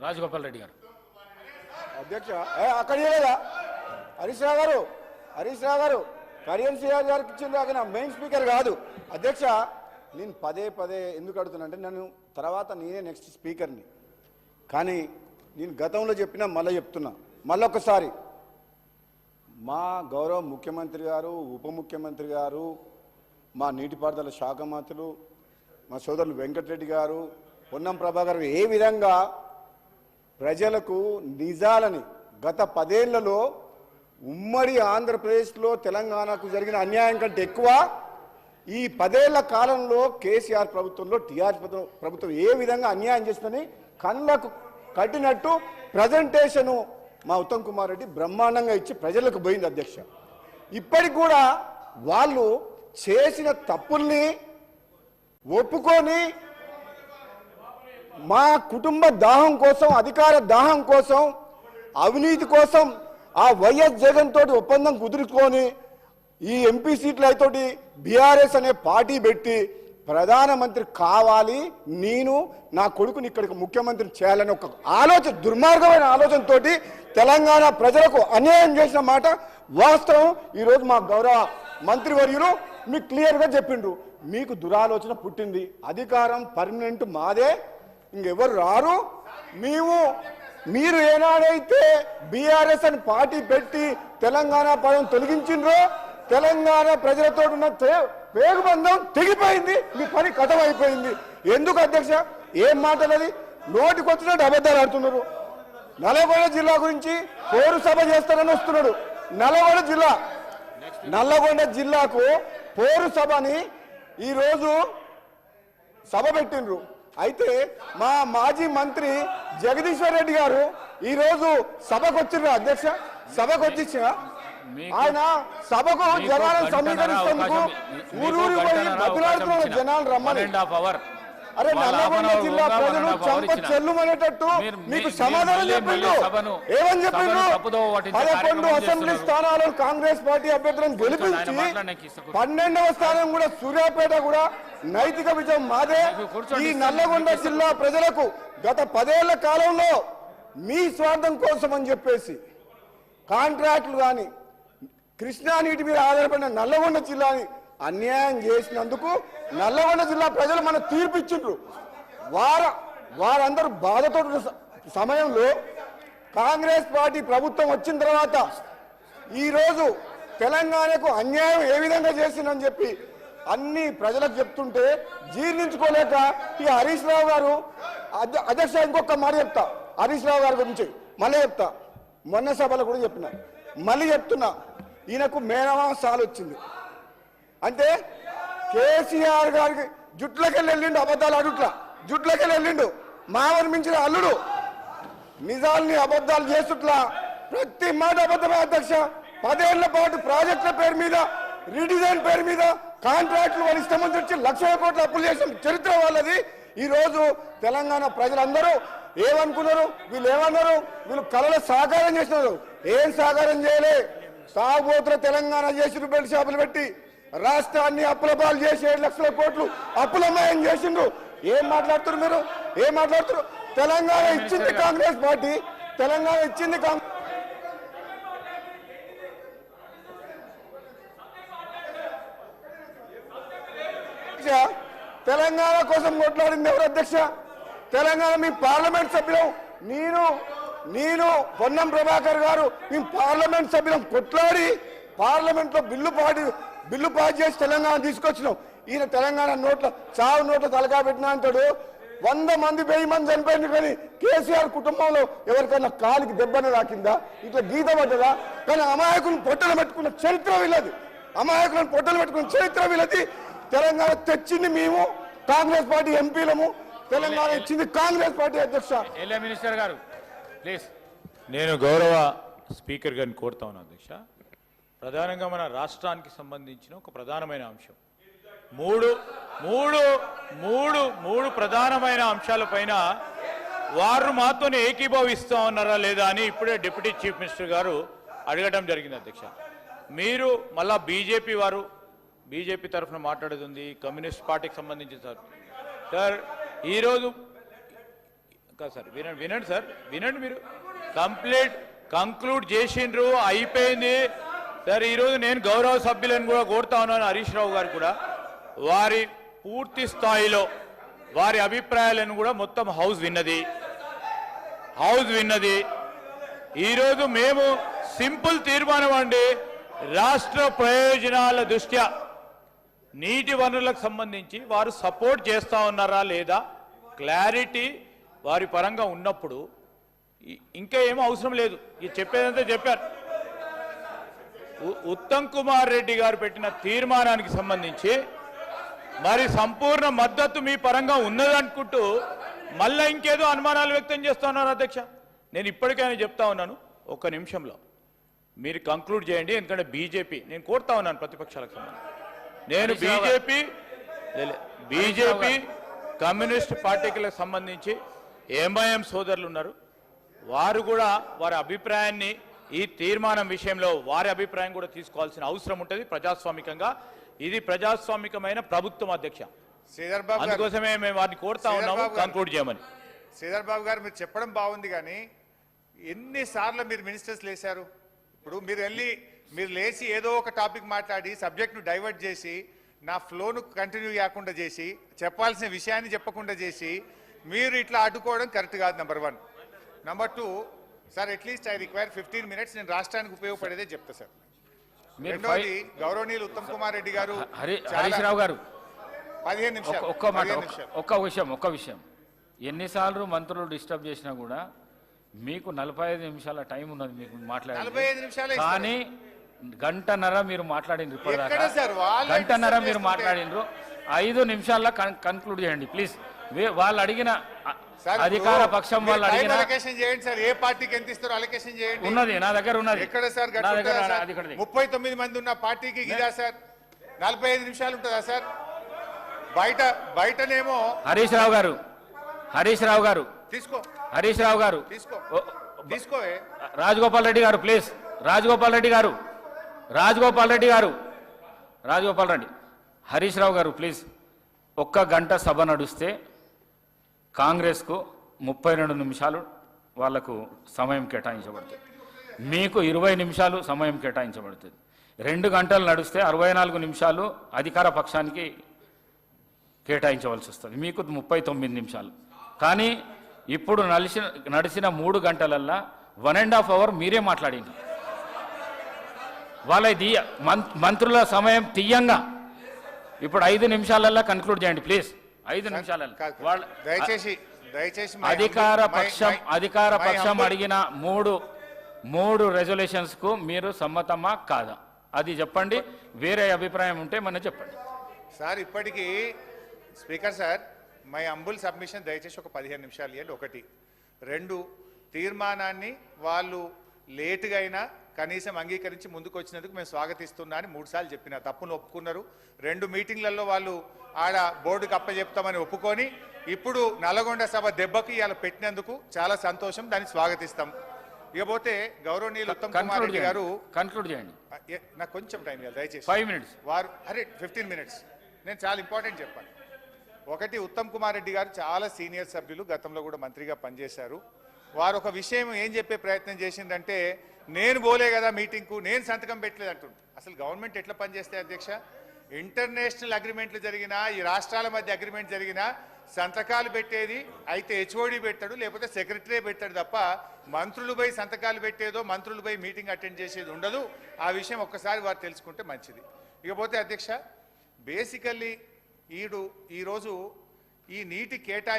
రాజగోపాల్ రెడ్డి గారు. అధ్యక్ష అక్కడ లేదా హరీష్ రావు గారు కరియన్ సిఆర్ గారికి ఇచ్చింది అక్కడ మెయిన్ స్పీకర్ కాదు అధ్యక్ష. నేను పదే ఎందుకు అడుగుతున్నా అంటే నన్ను తర్వాత నేనే నెక్స్ట్ స్పీకర్ని, కానీ నేను గతంలో చెప్పినా మళ్ళీ చెప్తున్నా మళ్ళొకసారి. మా గౌరవ ముఖ్యమంత్రి గారు, ఉప ముఖ్యమంత్రి గారు, మా నీటిపారుదల శాఖ మంత్రులు, మా సోదరులు వెంకటరెడ్డి గారు, పొన్నం ప్రభాకర్ ఏ విధంగా ప్రజలకు నిజాలని గత 10 ఏళ్లలో ఉమ్మడి ఆంధ్రప్రదేశ్లో తెలంగాణకు జరిగిన అన్యాయం కంటే ఎక్కువ ఈ 10 ఏళ్ల కాలంలో కేసీఆర్ ప్రభుత్వంలో టీఆర్ఎస్ ప్రభుత్వం ఏ విధంగా అన్యాయం చేస్తుందని కళ్ళకు కట్టినట్టు ప్రజెంటేషను మా ఉత్తమ్ కుమార్ రెడ్డి బ్రహ్మాండంగా ఇచ్చి ప్రజలకు పోయింది అధ్యక్ష. ఇప్పటికి కూడా వాళ్ళు చేసిన తప్పుల్ని ఒప్పుకొని మా కుటుంబ దాహం కోసం, అధికార దాహం కోసం, అవినీతి కోసం ఆ వైఎస్ జగన్ తోటి ఒప్పందం కుదుర్చుకొని ఈ ఎంపీ సీట్ల అయితోటి బీఆర్ఎస్ అనే పార్టీ పెట్టి ప్రధానమంత్రి కావాలి, నేను నా కొడుకుని ఇక్కడికి ముఖ్యమంత్రిని చేయాలని ఒక ఆలోచన, దుర్మార్గమైన ఆలోచనతో తెలంగాణ ప్రజలకు అన్యాయం చేసిన మాట వాస్తవం. ఈరోజు మా గౌరవ మంత్రివర్యులు మీకు క్లియర్గా చెప్పిండ్రు, మీకు దురాలోచన పుట్టింది, అధికారం పర్మనెంట్ మాదే, ఇంకెవరు రారు. మీరు ఏనాడైతే బీఆర్ఎస్ అని పార్టీ పెట్టి తెలంగాణ పదం తొలగించిండ్రో తెలంగాణ ప్రజలతో ఉన్న పేగుబంధం తెగిపోయింది, మీ పని కథం అయిపోయింది. ఎందుకు అధ్యక్ష ఏం మాటలది? నోటికి వచ్చినట్టు అబద్ధాలు ఆడుతున్నారు. నల్లగొండ జిల్లా గురించి పోరు సభ చేస్తారని వస్తున్నాడు. నల్లగొండ జిల్లాకు పోరు సభని ఈరోజు సభ పెట్టిండ్రు. అయితే మా మాజీ మంత్రి జగదీశ్వర్ రెడ్డి గారు ఈరోజు సభకు వచ్చిండ్రు అధ్యక్ష. సభకు వచ్చి ఆయన సభకు జనాలను సమీకరిస్తేందుకు ఊరూరు పోయి బతులాడుతున్న జనాలు రమ్మని. అరే నల్లగొండ జిల్లా ప్రజలు చంప చెల్లుమనేటట్టు మీకు సమాధానం చెప్పిండు. ఏమని చెప్పిండు? 11 అసెంబ్లీ స్థానాలను కాంగ్రెస్ పార్టీ అభ్యర్థులను గెలిపించి 12వ స్థానం కూడా సూర్యాపేట కూడా నైతిక విజయం మాదే. ఈ నల్లగొండ జిల్లా ప్రజలకు గత 10 ఏళ్ల కాలంలో మీ స్వార్థం కోసం అని చెప్పేసి కాంట్రాక్టులు కానీ కృష్ణా నీటి మీద ఆధారపడిన నల్లగొండ జిల్లాని అన్యాయం చేసినందుకు నల్లగొండ జిల్లా ప్రజలు మన తీర్పు ఇచ్చిండ్రు. వారందరూ బాధతో సమయంలో కాంగ్రెస్ పార్టీ ప్రభుత్వం వచ్చిన తర్వాత ఈరోజు తెలంగాణకు అన్యాయం ఏ విధంగా చేసిందని చెప్పి అన్ని ప్రజలకు చెప్తుంటే జీర్ణించుకోలేక ఈ హరీష్ రావు గారు అధ్యక్ష ఇంకొక మాట చెప్తా హరీష్ రావు గారి గురించి మళ్ళీ చెప్తా. మొన్న సభలో కూడా చెప్పిన, మళ్ళీ చెప్తున్నా, ఈయనకు మేనమామ సాలు వచ్చింది అంటే కేసీఆర్ గారికి జుట్లకెళ్ళి వెళ్ళిండు, అబద్ధాలు అడుట్లా జుట్లకెళ్ళి వెళ్ళిండు, మామని మించిన అల్లుడు నిజాల్ని అబద్ధాలు చేస్తుట్లా ప్రతి మాట అబద్ధమే అధ్యక్ష. 10 ఏళ్ల పాటు ప్రాజెక్టుల పేరు మీద, రీడిజైన్ పేరు మీద కాంట్రాక్టులు వాళ్ళు ఇష్టం వచ్చి 1,00,000 కోట్ల అప్పులు చేసిన చరిత్ర వాళ్ళది. ఈరోజు తెలంగాణ ప్రజలందరూ ఏమనుకున్నారు? వీళ్ళు ఏమన్నారు? వీళ్ళు కళలో సాకారం చేసినారు. ఏం సాకారం చేయలే? తాగుబోతుల తెలంగాణ చేసి రూపాయల షాపులు పెట్టి రాష్ట్రాన్ని అప్పుల పాలు చేసి 7,00,000 కోట్లు అప్పులమయం చేసిండ్రు. ఏం మాట్లాడుతున్నారు మీరు? ఏం మాట్లాడుతున్నారు? తెలంగాణ ఇచ్చింది కాంగ్రెస్ పార్టీ, తెలంగాణ ఇచ్చింది తెలంగాణ కోసం కొట్లాడింది ఎవరు అధ్యక్ష? తెలంగాణ మీ పార్లమెంట్ సభ్యులు నేను పొన్నం ప్రభాకర్ గారు మేము పార్లమెంట్ సభ్యులం కొట్లాడి పార్లమెంట్ లో బిల్లు పాస్ చేసి తెలంగాణ తీసుకొచ్చినాం. ఈయన తెలంగాణ చావు నోట్ల తలకా పెట్టినా అంటాడు. 100 మంది 1000 మంది చనిపోయింది, కానీ కేసీఆర్ కుటుంబంలో ఎవరికైనా కాలికి దెబ్బన రాకిందా? ఇట్లా గీత పడ్డదా? కానీ అమాయకులను పొట్టలు పెట్టుకున్న చరిత్ర వీళ్ళది. అమాయకులను పొట్టలు పెట్టుకున్న చరిత్ర వీళ్ళది. తెలంగాణ తెచ్చింది మేము, కాంగ్రెస్ పార్టీ ఎంపీలము, తెలంగాణ ఇచ్చింది కాంగ్రెస్ పార్టీ అధ్యక్ష. మినిస్టర్ గారు ప్లీజ్. నేను గౌరవ స్పీకర్ గారిని కోరుతా ఉన్నాను అధ్యక్ష. ప్రధానంగా మన రాష్ట్రానికి సంబంధించిన ఒక ప్రధానమైన అంశం, మూడు ప్రధానమైన అంశాలపైన వారు మాతోనే ఏకీభవిస్తా ఉన్నారా లేదా అని ఇప్పుడే డిప్యూటీ చీఫ్ మినిస్టర్ గారు అడగడం జరిగింది అధ్యక్ష. మీరు మళ్ళా బీజేపీ తరఫున మాట్లాడేది ఉంది, కమ్యూనిస్ట్ పార్టీకి సంబంధించి సార్ ఈరోజు కాదు సార్, వినండి వినండి సార్, వినండి. మీరు కంక్లూడ్ చేసిండ్రు, అయిపోయింది సార్. ఈరోజు నేను గౌరవ సభ్యులను కూడా కోరుతా ఉన్నాను, హరీష్ రావు గారు కూడా వారి పూర్తి స్థాయిలో వారి అభిప్రాయాలను కూడా మొత్తం హౌస్ విన్నది. ఈరోజు మేము సింపుల్ తీర్మానం అండి, రాష్ట్ర ప్రయోజనాల దృష్ట్యా నీటి వనరులకు సంబంధించి వారు సపోర్ట్ చేస్తా ఉన్నారా లేదా క్లారిటీ వారి పరంగా ఉన్నప్పుడు ఇంకా ఏమో అవసరం లేదు. ఇది చెప్పేదంతా చెప్పారు. ఉత్తమ్ కుమార్ రెడ్డి గారు పెట్టిన తీర్మానానికి సంబంధించి మరి సంపూర్ణ మద్దతు మీ పరంగా ఉన్నదనుకుంటూ మళ్ళీ ఇంకేదో అనుమానాలు వ్యక్తం చేస్తా ఉన్నారు అధ్యక్ష. నేను ఇప్పటికైనా చెప్తా ఉన్నాను, ఒక్క నిమిషంలో మీరు కంక్లూడ్ చేయండి. ఎందుకంటే బీజేపీ, నేను కోరుతా ఉన్నాను ప్రతిపక్షాలకు సంబంధించి, నేను బీజేపీ కమ్యూనిస్ట్ పార్టీలకు సంబంధించి ఎంఐఎం సోదరులు ఉన్నారు, వారు కూడా వారి అభిప్రాయాన్ని ఈ తీర్మానం విషయంలో వారి అభిప్రాయం కూడా తీసుకోవాల్సిన అవసరం ఉంటుంది ప్రజాస్వామికంగా. ఇది ప్రజాస్వామికమైన ప్రభుత్వం అధ్యక్ష, అందుకోసమే మేము వారిని కోరుతా ఉన్నాము కంక్లూడ్ చేయమని. శ్రీధర్ బాబు గారు, మీరు చెప్పడం బాగుంది, కానీ ఎన్నిసార్లు మీరు మినిస్టర్స్ లేశారు? ఇప్పుడు మీరు లేచి ఏదో ఒక టాపిక్ మాట్లాడి సబ్జెక్ట్ను డైవర్ట్ చేసి నా ఫ్లోను కంటిన్యూ కాకుండా చేసి చెప్పాల్సిన విషయాన్ని చెప్పకుండా చేసి మీరు ఇట్లా అడ్డుకోవడం కరెక్ట్ కాదు. Number 1. Number 2, sir at least I require 15 minutes, నేను రాష్ట్రానికి ఉపయోగపడేదే చెప్తా సార్. రెండోది, గౌరవనీయులు ఉత్తమ్ కుమార్ రెడ్డి గారు, హరీష్ రావు గారు 15 నిమిషాలు. ఒక్క విషయం, ఎన్నిసార్లు మంత్రులు డిస్టర్బ్ చేసినా కూడా మీకు 45 నిమిషాల టైం ఉన్నది మీకు 45 నిమిషాలే, కానీ గంటన్నర మీరు మాట్లాడిండ్రు. ఎక్కడ సార్? గంటన్నర మీరు మాట్లాడిండ్రు, 5 నిమిషాల్లో కన్క్లూడ్ చేయండి ప్లీజ్. వాళ్ళు అడిగిన అధికార పక్షం వాళ్ళు అడిగిన అలొకేషన్ చేయండి సార్. ఏ పార్టీకి ఎంత ఇస్తారో అలొకేషన్ చేయండి. ఉన్నది నా దగ్గర ఉన్నది. ఎక్కడ సార్? 39 మంది ఉన్న పార్టీకి ఇదా సార్ 45 నిమిషాలు ఉంటుందా సార్? బయటనేమో హరీష్ రావు గారు తీసుకో, హరీష్ రావు గారు తీసుకో. రాజగోపాల్ రెడ్డి గారు ప్లీజ్, రాజగోపాల్ రెడ్డి, హరీష్ రావు గారు ప్లీజ్. 1 గంట సభ నడుస్తే కాంగ్రెస్కు 32 నిమిషాలు వాళ్లకు సమయం కేటాయించబడుతుంది, మీకు 20 నిమిషాలు సమయం కేటాయించబడుతుంది. 2 గంటలు నడిస్తే 64 నిమిషాలు అధికార పక్షానికి కేటాయించవలసి వస్తుంది, మీకు 39 నిమిషాలు. కానీ ఇప్పుడు నడిచిన 3 గంటలల్లా 1.5 hour మీరే మాట్లాడింది. వాళ్ళ మంత్రుల సమయం తీయంగా ఇప్పుడు 5 నిమిషాలల్లా కన్క్లూడ్ చేయండి ప్లీజ్. 5 నిమిషాలల్లా. దయచేసి అధికార పక్షం అడిగిన 3 రెజల్యూషన్స్ కు మీరు సమ్మతమా కాదా అది చెప్పండి. వేరే అభిప్రాయం ఉంటే మన చెప్పండి సార్. ఇప్పటికీ స్పీకర్ సార్, మై అంబుల్ సబ్మిషన్, దయచేసి ఒక 15 నిమిషాలు ఇవ్వండి. 1. 2, తీర్మానాన్ని వాళ్ళు లేటుగా అయినా కనీసం అంగీకరించి ముందుకు వచ్చినందుకు మేము స్వాగతిస్తున్నా అని 3 సార్లు చెప్పిన, తప్పును ఒప్పుకున్నారు. 2 మీటింగ్లలో వాళ్ళు ఆడ బోర్డుకి అప్పచెప్తామని ఒప్పుకొని ఇప్పుడు నల్లగొండ సభ దెబ్బకి ఇవాళ పెట్టినందుకు చాలా సంతోషం, దాన్ని స్వాగతిస్తాం. ఇకపోతే గౌరవనీయులు ఉత్తమ్ కుమార్ రెడ్డి గారు కన్క్లూడ్ చేయండి. నాకు కొంచెం టైం ఇవ్వాలి దయచేసి. 5 minutes. వారు 15 minutes. నేను చాలా ఇంపార్టెంట్ చెప్పాను. 1, ఉత్తమ్ కుమార్ రెడ్డి గారు చాలా సీనియర్ సభ్యులు, గతంలో కూడా మంత్రిగా పనిచేశారు. వారు ఒక విషయం ఏం చెప్పే ప్రయత్నం చేసిందంటే, నేను పోలే కదా మీటింగ్కు, నేను సంతకం పెట్టలేదు అంటుంది. అసలు గవర్నమెంట్ ఎట్లా పనిచేస్తే అధ్యక్ష? ఇంటర్నేషనల్ అగ్రిమెంట్లు జరిగినా, ఈ రాష్ట్రాల మధ్య అగ్రిమెంట్ జరిగినా సంతకాలు పెట్టేది అయితే హెచ్ఓడి పెట్టాడు, లేకపోతే సెక్రటరీ పెట్టాడు తప్ప మంత్రులు పోయి సంతకాలు పెట్టేదో మంత్రులు పోయి మీటింగ్ అటెండ్ చేసేది ఉండదు. ఆ విషయం ఒక్కసారి వారు తెలుసుకుంటే మంచిది. ఇకపోతే అధ్యక్ష, బేసికల్లీ ఈరోజు ఈ నీటి కేటాయింపు